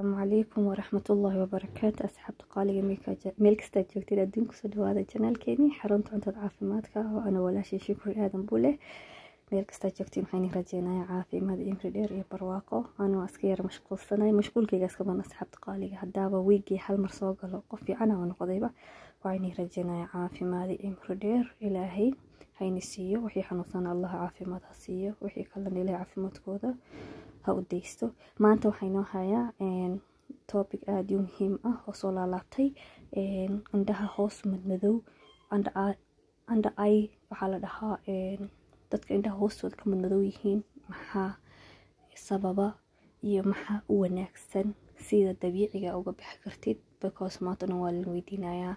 السلام عليكم ورحمة الله وبركاته. أصحاب قالي ميل كستا joogtid adduunka soo dhawaada channelkeeni xarunta cuntada caafimaadka oo ana walaashay Shukri Aadan Buule. meel kasta joogtid waxaan rajeynayaa caafimaad iyo cimri dheer iyo barwaaqo. Anoo iska yar mashquulkayga iska badan asxaabta qaaliga hadaba weekii hal mar soo galo qof fiican oo noqdayba waxaan rajeynayaa caafimaad iyo cimri dheer Ilaahay hayni siiyo wixii xanuunsan Allah caafimaad ha siiyo wixii kale Ilaahay caafimaadkooda ha u deysto. maanta waxaan noo hayaa topic aad u muhiim ah oo soo laabtay indhaha hoos madmadow anda ay waxa la dhahaa dadka indhaha hoostooda ka madmadow yihiin maxaa sababa iyo maxaa u wanaagsan sida dabiiciga uga bixi kartid because maanta waa la weydiinayaa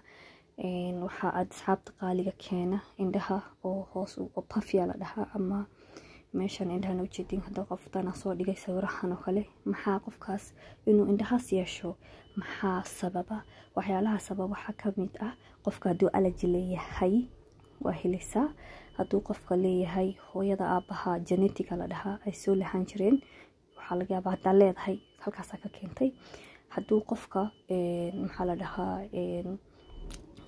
waxa aad asxaabta qaaliga keena indhaha oo hoos u pafia la dhahaa ama meeshan indhaha u jeedin hadda qoftaan soo dhigay sawirahan oo kale maxaa qofkaas inuu indhahaas yeesho maxaa sababa waxyaalaha sababa waxa kamid ah qofka haduu allergy leeyahay waa helisa haduu qofka leeyahay hooyada aabaha genetic la dhahaa ay soo lahaan jireen waxa laga yaabaa hadda leedahay halkaas ka keentay haduu qofka maxaa la dhahaa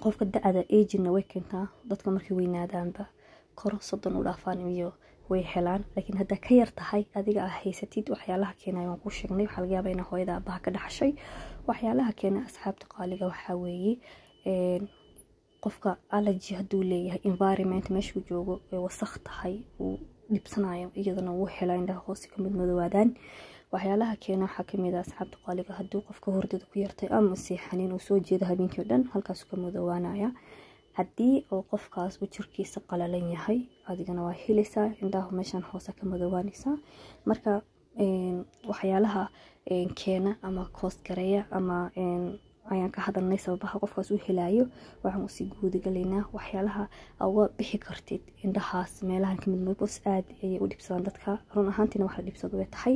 qofka da'da age-na way keentaa dadka markay weynaadaanba kor 30 u dhaafaan iyo way helaan laakiin hadda ka yar tahay adiga haysatid waxyaalaha keenayo ku sheegnay waxa laga yaabaa in hooyada aabaha ka dhaxashay waxyaalaha keena asxaabta qaaliga waxa weeye qofka allergy haduu leeyahay environment meesha joogo ee wasakh tahay uu dhibsanayo iyadana uu helaa indhaha hoos ka madmadowaadaan waxyaalaha keena waxa kamid ah asxaabta qaaliga haduu qofka hurdada ku yartay ama seexanin uu soo jeedo habeenkii dhan halkaas ka madmadowaanaya hadii oo qofkaas uu jirkiisa qalalan yahay adigana waa helaysaa indhaha meeshan hoos ka madmadowaanaysa marka waxyaalaha keena ama cost gareeya ama ayaan ka hadalnay sababaha qofkaas uu helaayo waxaan u sii guudagaleynaa waxyaalaha uga bixi kartid indhahaas meelahan ka madmadow aad ay u dhibsadaan dadka run ahaantiina waxa dhibsado way tahay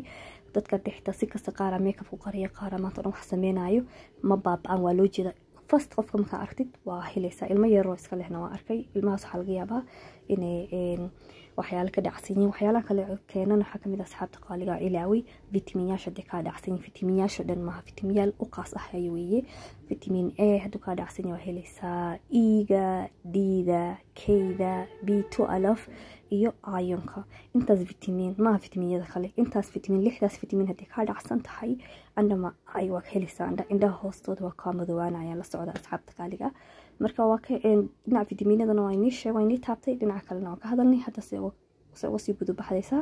dadka dhixta si kasta qaar makeup ku qariya qaar maanta dhan wax sameynayo ma baabaan waa loo jeeda first qofka marka aragtid waa helaysaa ilmo yar oo iska lehna waa arkay ilmahaas waxa laga yaabaa inay waxyaalo ka dhacsan yihiin waxyaalaha kale keenana waxa kamid ah asxaabta qaaliga ilaawi vitaminyaasha ka dhacsan vitaminyaasha dhan ma vitaminyaal u qaas ah ay weeye vitamin A haduu ka dhacsan yahay helaysaa E-ga D-da K-da B12 iyo iron-ka intaas vitamin ma vitaminada kale intaas vitamin 6daas vitamin hadii ka dhacsan tahay andama ay waa helaysaa indhaha hoostooda waa ka madoowaanaya la socda asxaabta qaaliga marka waa ka dhinaca vitaminadana waa inii sheegay waa inii taabtay dhinaca kalena waa ka hadalnay hadda si gudu baxdaysa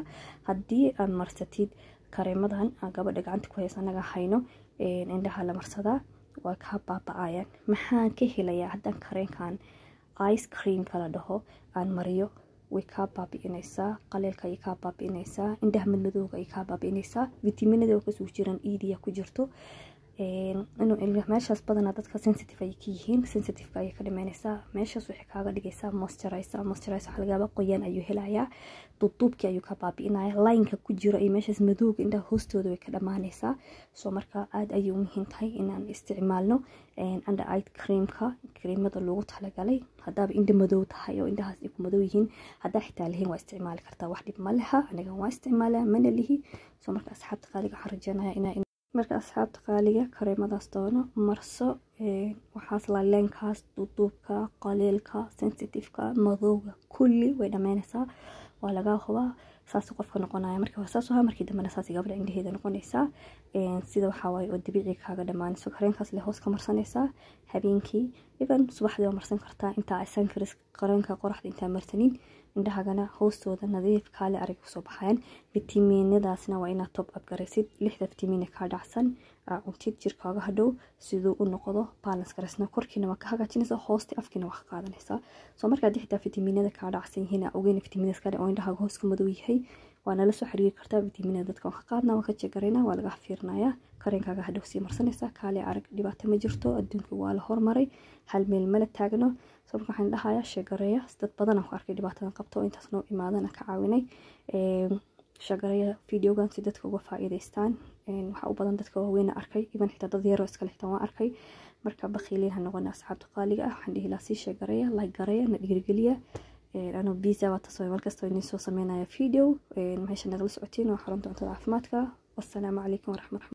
hadii aad marsatid kareemadan gabadha gacanta ku haysan naga hayno indhaha la marsadaa waa ka baaba'ayaan maxaan ka helayaa hadan kareenkan ice cream kala dhaho aan mariyo way ka baabi'inaysaa qaleelka ay ka baabi'inaysaa indhaha madmadowga ay ka baabi'inaysaa vitaminada oo ka soo jiraan iidiya ku jirto inuu ilmaha meeshaas badan dadka sensitive ay yihiin sensitive ay ka dhimanaysaa meeshaas waxay kaaga dhigaysaa moisturizer waxa laga yaabaa qoyaan ayuu helayaa duubkii ayuu ka baabi'inayaa line-ka ku jiro ay meeshaas madowga indhaha hoostooda way ka dhamaanaysaa soo marka aad ayuu muhiim tahay inaan isticmaalno under eye creamada loogu talagalay hadaba indha madow tahay oo indhahaas ay ku madow yihiin hadaa xitaa lahayn waa isticmaali kartaa wax dhib ma laha aniga waa isticmaalaa mana lihi soo marka asxaabta qaaliga waxaan rajeynayaa inaa marka asxaabta qaaliga kareemadaas doono marso waxaas la leenkaas duubka qaleelka sensitive-ka madowga kulli way dhamaanaysaa waa laga hubaa saas qofka noqonaya marka saas waxa markii dambe saas gabadha indhaheeda noqonaysa sida waxa way oo dabiici kaaga dhamaanayso kareenkaas le hoos ka marsanaysa habeenkii even subaxdii marsan kartaa inta aysan kareenka qoraxda inta marsanin indhahagana hoostooda nadiif kaale arag soo baxayaan vitaminadaasna waa inaad top up garaysid 6 vitamin ka dhacsan untid jirkaaga hadhow sidoo u noqdo balance garasna korkiina waa ka hagaajinaysa hoosti afkiina wax qaadanaysa soo marka dhixda vitaminada ka dhacsan yihiin ogeyn vitaminada kale oo indhaha hoos ka madow yahay waana la soo xiriiri kartaa vitaminada dadka wax qaadna waa ka jegarayna waa laga fiirnayaa kareenkaaga hadhow si marsanaysa kaale arag dhibaato ma jirto adduunka waa la hormaray hal meel mala taagno soo marka waxaan dhahayaa sheegareeya dad badan oo arkay dhibaatada qabto intaas noo imaadana ka caawinay sheegareeya videogan si dadka uga faa'iideystaan waxa u badan dadka waaweyn arkay even xitaa dad yar oo iska lehtan waa arkay marka bakhiiliin ha noqon asxaabta qaaliga ah waxaan dhihi lahaa si sheegareeya like gareeya na dhiirigeliya أنا بيزا وتصوير مركز تويني سو سمينا فيديو مهيش نغلس عتين وحرمت عن العافماتك والسلام عليكم ورحمة الله.